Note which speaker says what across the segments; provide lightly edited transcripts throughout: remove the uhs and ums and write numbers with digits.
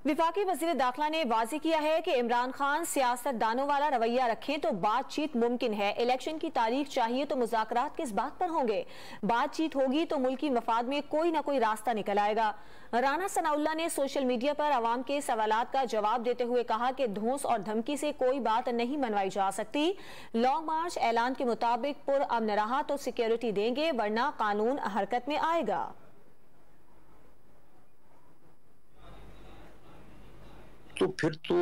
Speaker 1: वफाकी वज़ीर दाखिला ने वाज़ेह किया है कि इमरान खान सियासतदानों वाला रवैया रखें तो बातचीत मुमकिन है। इलेक्शन की तारीख चाहिए तो मुज़ाकरात किस बात पर होंगे? बातचीत होगी तो मुल्की मफाद में कोई ना कोई रास्ता निकल आएगा। राना सनाउल्लाह ने सोशल मीडिया पर अवाम के सवालात का जवाब देते हुए कहा कि धौंस और धमकी से कोई बात नहीं मनवाई जा सकती। लॉन्ग मार्च ऐलान के मुताबिक पुरअमन रहा तो सिक्योरिटी देंगे, वरना कानून हरकत में आएगा।
Speaker 2: तो फिर तो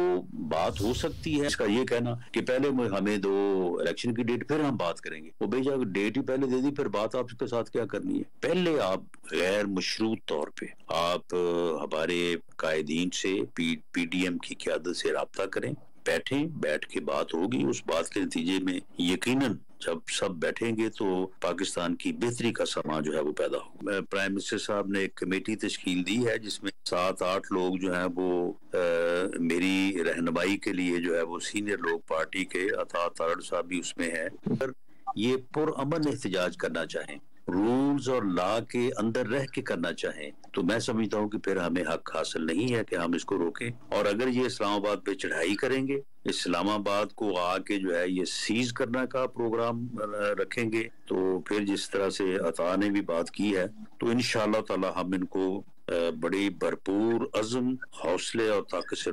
Speaker 2: बात हो सकती है। इसका ये कहना कि पहले हमें दो इलेक्शन की डेट, फिर हम बात करेंगे, वो बेजा डेट ही पहले दे दी, फिर बात आपके साथ क्या करनी है? पहले आप गैर मशरूत तौर पे आप हमारे कायदीन से पीडीएम की क़यादत से राब्ता करें, बैठ के बात होगी। उस बात के नतीजे में यकीनन जब सब बैठेंगे तो पाकिस्तान की बेहतरी का समा जो है वो पैदा होगा। प्राइम मिनिस्टर साहब ने एक कमेटी तश्कील दी है जिसमें 7-8 लोग जो हैं वो मेरी रहनुमाई के लिए जो है वो सीनियर लोग पार्टी के, अता तारड़ साहब भी उसमें है। अगर ये पुरअमन एहतजाज करना चाहें, रूल्स और लॉ के अंदर रह के करना चाहें, तो मैं समझता हूँ कि फिर हमें हक हासिल नहीं है कि हम इसको रोकें। और अगर ये इस्लामाबाद पे चढ़ाई करेंगे, इस्लामाबाद को आके जो है ये सीज करने का प्रोग्राम रखेंगे, तो फिर जिस तरह से अता ने भी बात की है, तो इंशाअल्लाह ताला हम इनको बड़ी भरपूर अज़्म, हौसले और ताकत से